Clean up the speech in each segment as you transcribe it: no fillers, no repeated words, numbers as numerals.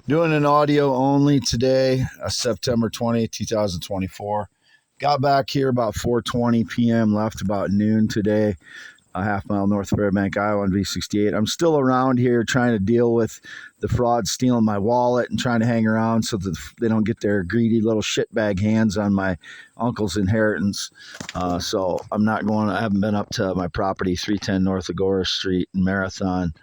Doing an audio only today, September 20th, 2024. Got back here about 4:20 p.m., left about noon today, a half mile north of Fairbank, Iowa on V68. I'm still around here trying to deal with the fraud stealing my wallet and trying to hang around so that they don't get their greedy little shitbag hands on my uncle's inheritance. So I'm not going, I haven't been up to my property, 310 North Agora Street in Marathon,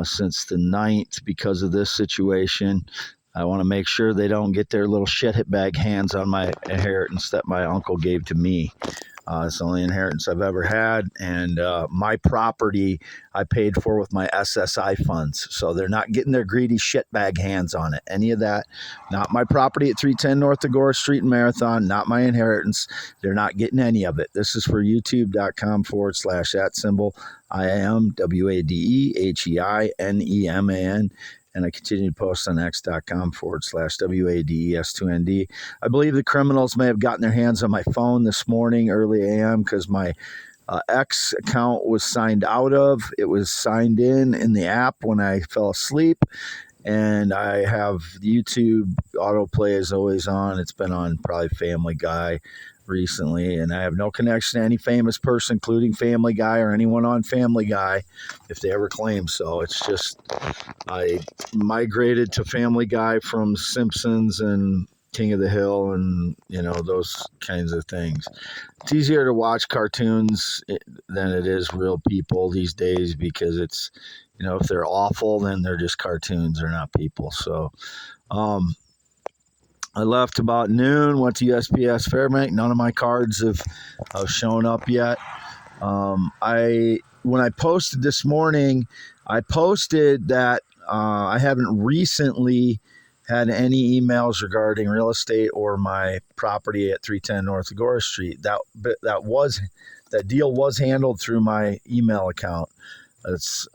since the 9th because of this situation. I want to make sure they don't get their little shitbag hands on my inheritance that my uncle gave to me. It's the only inheritance I've ever had, and my property I paid for with my SSI funds. So they're not getting their greedy shitbag hands on it. Any of that, not my property at 310 North Agora Street in Marathon, not my inheritance. They're not getting any of it. This is for youtube.com/@ IAM WADEHEINEMAN. And I continue to post on x.com/WADES2ND. I believe the criminals may have gotten their hands on my phone this morning, early AM, because my X account was signed out of. It was signed in the app when I fell asleep. And I have YouTube autoplay is always on. It's been on probably Family Guy recently, and I have no connection to any famous person, including Family Guy or anyone on Family Guy, if they ever claim so. It's just I migrated to Family Guy from Simpsons and King of the Hill and, those kinds of things. It's easier to watch cartoons than it is real people these days because it's, if they're awful, then they're just cartoons. They're not people. So, I left about noon, went to USPS Fairbank. None of my cards have shown up yet. When I posted this morning, I posted that I haven't recently had any emails regarding real estate or my property at 310 North Agora Street. That deal was handled through my email account. It's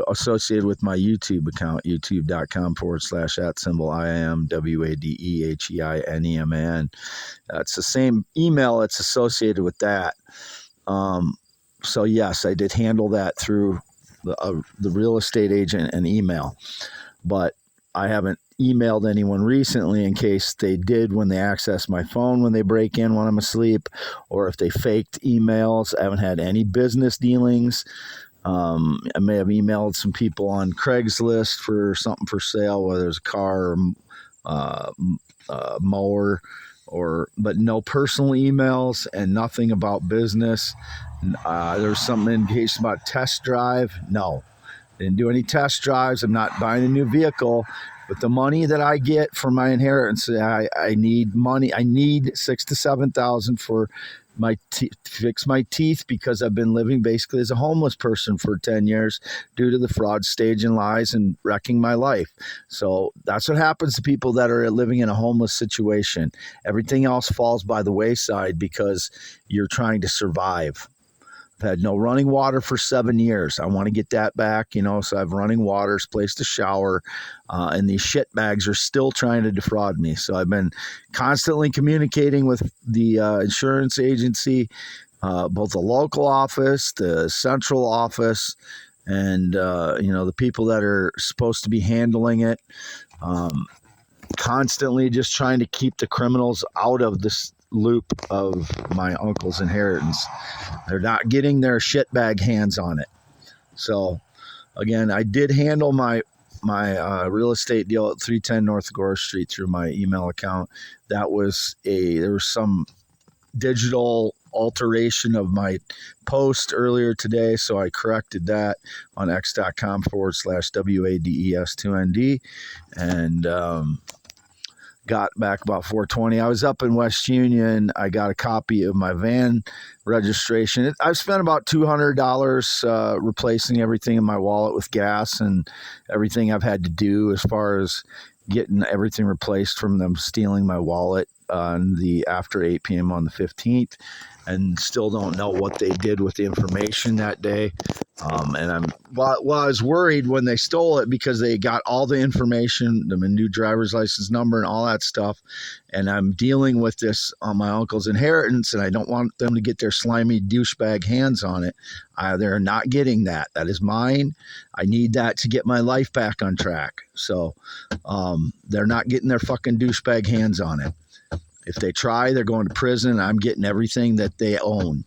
associated with my YouTube account, youtube.com/@ IAM WADEHEINEMAN. It's the same email that's associated with that. So yes, I did handle that through the real estate agent and email, but I haven't emailed anyone recently in case they did when they access my phone when they break in when I'm asleep, or if they faked emails. I haven't had any business dealings. I may have emailed some people on Craigslist for something for sale, whether it's a car or mower, but no personal emails and nothing about business. There's something in case about test drive. No, didn't do any test drives. I'm not buying a new vehicle. But the money that I get from my inheritance, I need money. I need $6,000 to $7,000 for fix my teeth because I've been living basically as a homeless person for 10 years due to the fraud, stage, and lies and wrecking my life. So that's what happens to people that are living in a homeless situation. Everything else falls by the wayside because you're trying to survive. I've had no running water for 7 years. I want to get that back, so I have running water, place to shower, and these shit bags are still trying to defraud me. So I've been constantly communicating with the insurance agency, both the local office, the central office, and, the people that are supposed to be handling it, constantly just trying to keep the criminals out of this loop of my uncle's inheritance. They're not getting their shitbag hands on it. So again, I did handle my real estate deal at 310 North Agora Street through my email account. There was some digital alteration of my post earlier today, so I corrected that on x.com/WADES2ND and got back about 4:20. I was up in West Union. I got a copy of my van registration. I've spent about $200 replacing everything in my wallet with gas and everything I've had to do as far as getting everything replaced from them stealing my wallet on the after 8 p.m. on the 15th. and still don't know what they did with the information that day. And I was worried when they stole it because they got all the information, the new driver's license number and all that stuff. And I'm dealing with this on my uncle's inheritance, and I don't want them to get their slimy douchebag hands on it. They're not getting that. That is mine. I need that to get my life back on track. So they're not getting their fucking douchebag hands on it. If they try, they're going to prison. I'm getting everything that they own.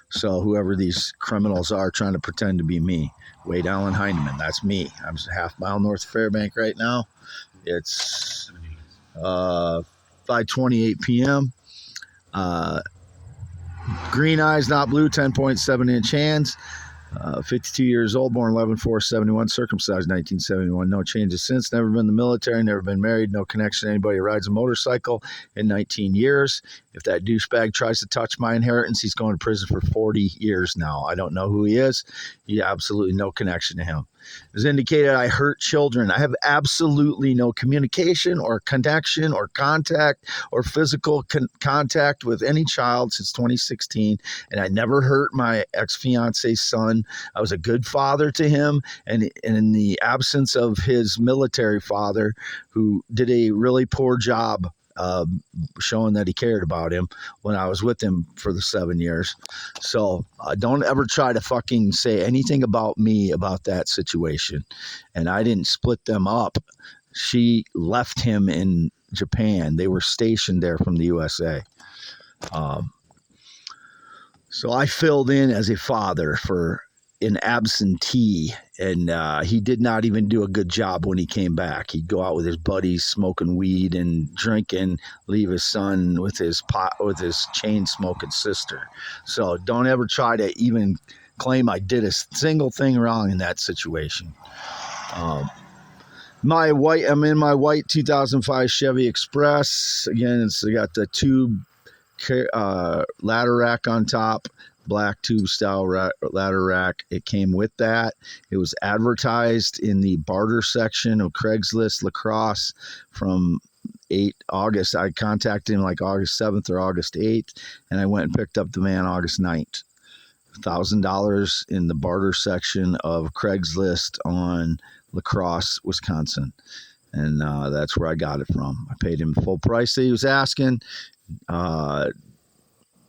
So whoever these criminals are trying to pretend to be me, Wade Allen Heineman, that's me. I'm a half mile north of Fairbank right now. It's 5:28 p.m. Green eyes, not blue, 10.7-inch hands. 52 years old, born 11/4/71, circumcised 1971. No changes since. Never been in the military, never been married, no connection to anybody who rides a motorcycle in 19 years. If that douchebag tries to touch my inheritance, he's going to prison for 40 years now. I don't know who he is. He absolutely no connection to him. As indicated, I hurt children. I have absolutely no communication or connection or contact or physical contact with any child since 2016, and I never hurt my ex-fiance's son. I was a good father to him, and in the absence of his military father, who did a really poor job showing that he cared about him when I was with him for the 7 years. So don't ever try to fucking say anything about me about that situation. And I didn't split them up. She left him in Japan. They were stationed there from the USA. So I filled in as a father for an absentee, and he did not even do a good job when he came back. He'd go out with his buddies smoking weed and drinking, leave his son with his chain smoking sister. So don't ever try to even claim I did a single thing wrong in that situation. I'm in my white 2005 Chevy Express. Again, it's got the tube ladder rack on top, black tube style ladder rack. It came with that. It was advertised in the barter section of Craigslist La Crosse from August. I contacted him like August 7th or August 8th, and I went and picked up the van August 9th. $1,000 in the barter section of Craigslist on La Crosse, Wisconsin. And that's where I got it from. I paid him the full price that he was asking.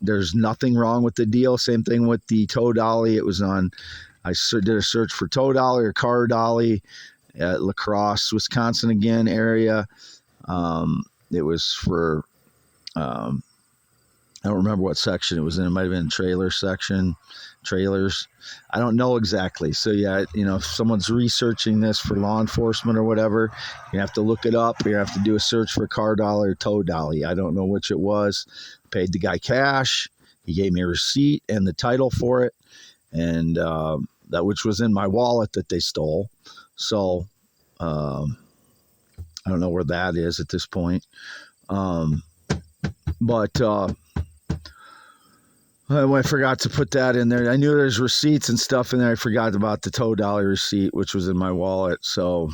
There's nothing wrong with the deal. Same thing with the tow dolly. It was on, I did a search for tow dolly or car dolly at La Crosse, Wisconsin again area. It was for, I don't remember what section it was in. It might have been trailer section, trailers. I don't know exactly. So yeah, if someone's researching this for law enforcement or whatever, you have to look it up. You have to do a search for car dolly or tow dolly. I don't know which it was. Paid the guy cash. He gave me a receipt and the title for it, and that which was in my wallet that they stole. So I don't know where that is at this point. But I forgot to put that in there. I knew there's receipts and stuff in there. I forgot about the tow dolly receipt, which was in my wallet. So,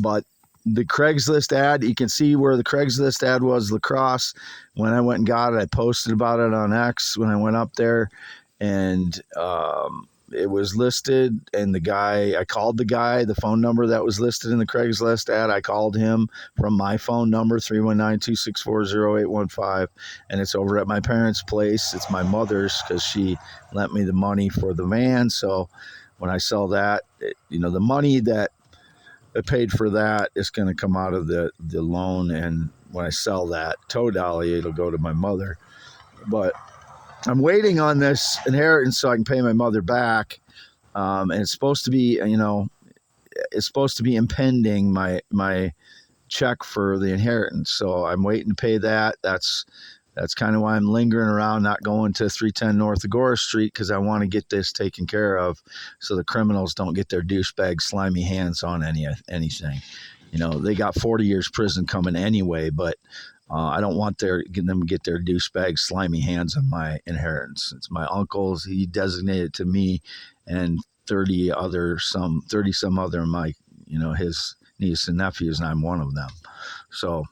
but the Craigslist ad, you can see where the Craigslist ad was, La Crosse. When I went and got it, I posted about it on X when I went up there, and it was listed. And I called the guy, the phone number that was listed in the Craigslist ad. I called him from my phone number, 319-264-0815, and it's over at my parents' place. It's my mother's because she lent me the money for the van. So when I sell that, the money that I paid for that is going to come out of the loan, and when I sell that tow dolly, it'll go to my mother. But I'm waiting on this inheritance so I can pay my mother back, and it's supposed to be, impending my check for the inheritance. So I'm waiting to pay that. That's kind of why I'm lingering around, not going to 310 North Agora Street, because I want to get this taken care of so the criminals don't get their douchebag slimy hands on anything. They got 40 years prison coming anyway, but I don't want them to get their douchebag slimy hands on my inheritance. It's my uncle's. He designated to me and 30 some other of my, his nieces and nephews, and I'm one of them. So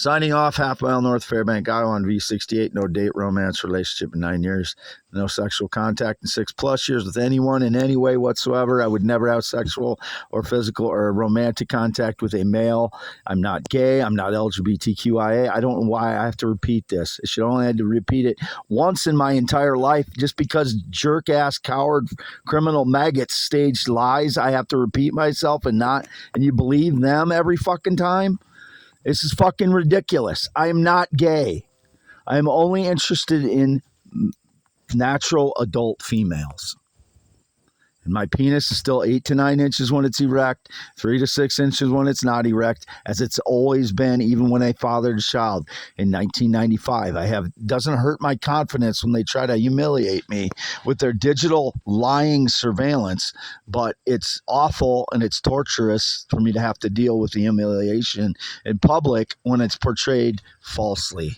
Signing off, half mile north Fairbank, Iowa on V68. No date, romance, relationship in 9 years. No sexual contact in 6+ years with anyone in any way whatsoever. I would never have sexual or physical or romantic contact with a male. I'm not gay. I'm not LGBTQIA. I don't know why I have to repeat this. I should only have to repeat it once in my entire life. Just because jerk-ass, coward, criminal maggots staged lies, I have to repeat myself and you believe them every fucking time? This is fucking ridiculous. I am not gay. I am only interested in natural adult females. And my penis is still 8 to 9 inches when it's erect, 3 to 6 inches when it's not erect, as it's always been, even when I fathered a child in 1995. Doesn't hurt my confidence when they try to humiliate me with their digital lying surveillance, but it's awful and it's torturous for me to have to deal with the humiliation in public when it's portrayed falsely.